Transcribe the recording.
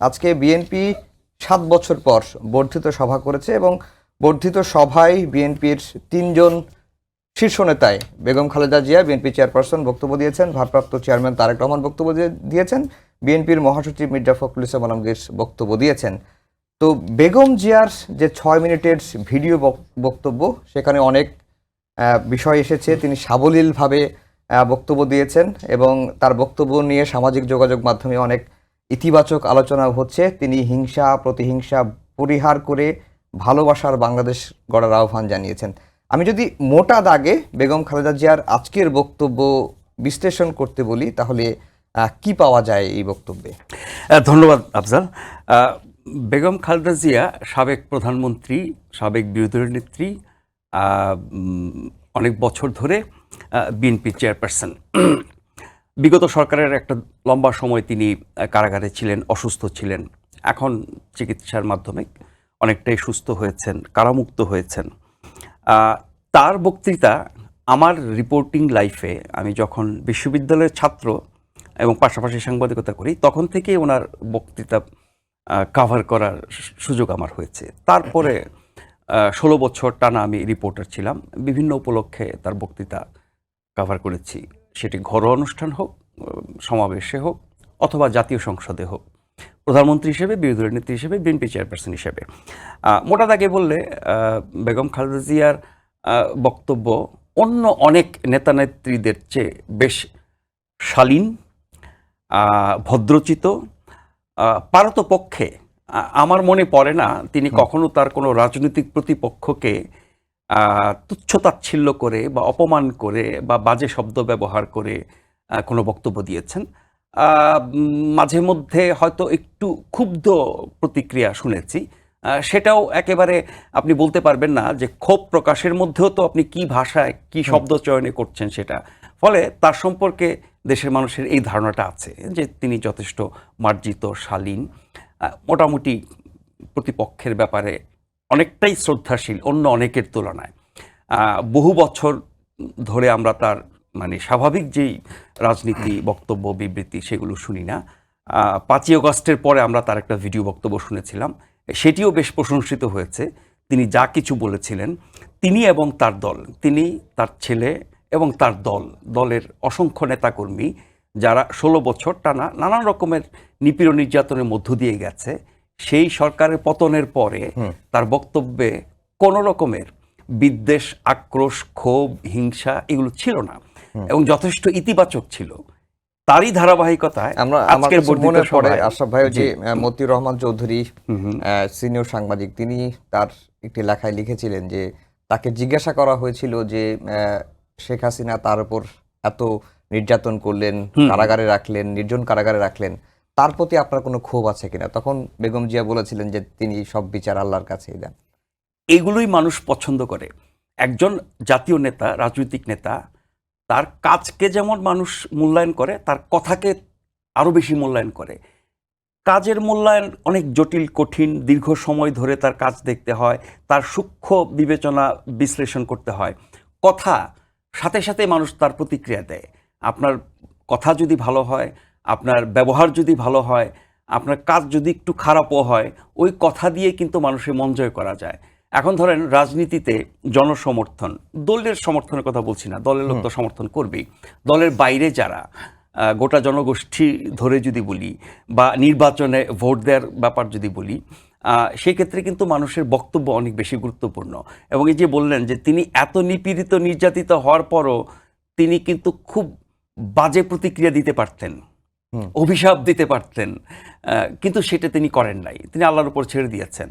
আজকে বিএনপি ৭ বছর পর বর্ধিত সভা করেছে এবং বর্ধিত সভায় বিএনপির ৩ জন শীর্ষ নেতায় বেগম খালেদা জিয়া বিএনপি চেয়ারপারসন বক্তব্য দিয়েছেন, ভারপ্রাপ্ত চেয়ারম্যান তারেক রহমান বক্তব্য দিয়েছেন, বিএনপির মহাসচিব মির্জা ফখরুল ইসলাম আলমগীর বক্তব্য দিয়েছেন। তো বেগম জিয়ার যে ৬ মিনিটের ভিডিও বক্তব্য, সেখানে অনেক বিষয় এসেছে। তিনি সাবলীলভাবে বক্তব্য দিয়েছেন এবং তার বক্তব্য নিয়ে সামাজিক যোগাযোগ মাধ্যমে অনেক ইতিবাচক আলোচনা হচ্ছে। তিনি হিংসা প্রতিহিংসা পরিহার করে ভালোবাসার বাংলাদেশ গড়ার আহ্বান জানিয়েছেন। আমি যদি মোটা দাগে বেগম খালেদা জিয়ার আজকের বক্তব্য বিশ্লেষণ করতে বলি, তাহলে কি পাওয়া যায় এই বক্তব্যে? ধন্যবাদ আফজাল। বেগম খালেদা জিয়া সাবেক প্রধানমন্ত্রী, সাবেক বিরোধী নেত্রী, অনেক বছর ধরে বিএনপি চেয়ারপারসন। বিগত সরকারের একটা লম্বা সময় তিনি কারাগারে ছিলেন, অসুস্থ ছিলেন। এখন চিকিৎসার মাধ্যমে অনেকটাই সুস্থ হয়েছেন, কারামুক্ত হয়েছেন। তার বক্তৃতা আমার রিপোর্টিং লাইফে, আমি যখন বিশ্ববিদ্যালয়ের ছাত্র এবং পাশাপাশি সাংবাদিকতা করি, তখন থেকেই ওনার বক্তৃতা কাভার করার সুযোগ আমার হয়েছে। তারপরে 16 বছর টানা আমি রিপোর্টার ছিলাম। বিভিন্ন উপলক্ষে তার বক্তৃতা কাভার করেছি, সেটি ঘরোয়া অনুষ্ঠান হোক, সমাবেশে হোক, অথবা জাতীয় সংসদে হোক, প্রধানমন্ত্রী হিসেবে, বিরোধী নেত্রী হিসেবে, বিএনপি চেয়ারপারসন হিসেবে। মোটা দাগে বললে বেগম খালেদা জিয়ার বক্তব্য অন্য অনেক নেতানেত্রীদের চেয়ে বেশ শালীন, ভদ্রচিত, পারতপক্ষে আমার মনে পড়ে না তিনি কখনো তার কোনো রাজনৈতিক প্রতিপক্ষকে তুচ্ছতাচ্ছিল্য করে বা অপমান করে বা বাজে শব্দ ব্যবহার করে কোনো বক্তব্য দিয়েছেন। মাঝে মধ্যে হয়তো একটু ক্ষুব্ধ প্রতিক্রিয়া শুনেছি, সেটাও একেবারে আপনি বলতে পারবেন না যে ক্ষোভ প্রকাশের মধ্যেও তো আপনি কি ভাষায় কি শব্দ চয়নে করছেন সেটা। ফলে তার সম্পর্কে দেশের মানুষের এই ধারণাটা আছে যে তিনি যথেষ্ট মার্জিত, শালীন, মোটামুটি প্রতিপক্ষের ব্যাপারে অনেকটাই শ্রদ্ধাশীল অন্য অনেকের তুলনায়। বহু বছর ধরে আমরা তার স্বাভাবিক যেই রাজনীতি বক্তব্য বিবৃতি সেগুলো শুনি না। 5ই আগস্টের পরে আমরা তার একটা ভিডিও বক্তব্য শুনেছিলাম, সেটিও বেশ প্রশংসিত হয়েছে। তিনি যা কিছু বলেছিলেন, তিনি এবং তার দল, তিনি, তার ছেলে এবং তার দলের অসংখ্য নেতাকর্মী যারা 16 বছর টানা নানান রকমের নিপীড়ন নির্যাতনের মধ্য দিয়ে গেছে, সেই সরকারের পতনের পরে তার বক্তব্যে কোনো রকমের বিদ্বেষ, আক্রোশ, ক্ষোভ, হিংসা এগুলো ছিল না এবং যথেষ্ট ইতিবাচক ছিল। তারই ধারাবাহিকতায় আজকের মনে পড়ে আশরাফ ভাই, যে মতিউর রহমান চৌধুরী সিনিয়র সাংবাদিক, তিনি তার একটি লেখায় লিখেছিলেন যে তাকে জিজ্ঞাসা করা হয়েছিল যে শেখ হাসিনা তার উপর এত নির্যাতন করলেন, কারাগারে রাখলেন, নির্জন কারাগারে রাখলেন, তার প্রতি আপনার কোনো ক্ষোভ আছে কিনা? তখন বেগম জিয়া বলেছিলেন যে তিনি সব বিচার আল্লাহর কাছেই দেন। এগুলোই মানুষ পছন্দ করে। একজন জাতীয় নেতা, রাজনৈতিক নেতা, তার কাজকে যেমন মানুষ মূল্যায়ন করে, তার কথাকে আরও বেশি মূল্যায়ন করে। কাজের মূল্যায়ন অনেক জটিল, কঠিন, দীর্ঘ সময় ধরে তার কাজ দেখতে হয়, তার সূক্ষ্ম বিবেচনা বিশ্লেষণ করতে হয়। কথা সাথে সাথে মানুষ তার প্রতিক্রিয়া দেয়। আপনার কথা যদি ভালো হয়, আপনার ব্যবহার যদি ভালো হয়, আপনার কাজ যদি একটু খারাপও হয়, ওই কথা দিয়ে কিন্তু মানুষের মন জয় করা যায়। এখন ধরেন রাজনীতিতে জনসমর্থন, দলের সমর্থনের কথা বলছি না, দলের লোক তো সমর্থন করবেই, দলের বাইরে যারা গোটা জনগোষ্ঠী ধরে যদি বলি, বা নির্বাচনে ভোট দেওয়ার ব্যাপার যদি বলি, সেই ক্ষেত্রে কিন্তু মানুষের বক্তব্য অনেক বেশি গুরুত্বপূর্ণ। এবং এই যে বললেন যে তিনি এত নিপীড়িত, নির্যাতিত হওয়ার পরও তিনি কিন্তু খুব বাজে প্রতিক্রিয়া দিতে পারতেন, অভিশাপ দিতে পারতেন, কিন্তু সেটা তিনি করেন নাই, তিনি আল্লাহর উপর ছেড়ে দিয়েছেন।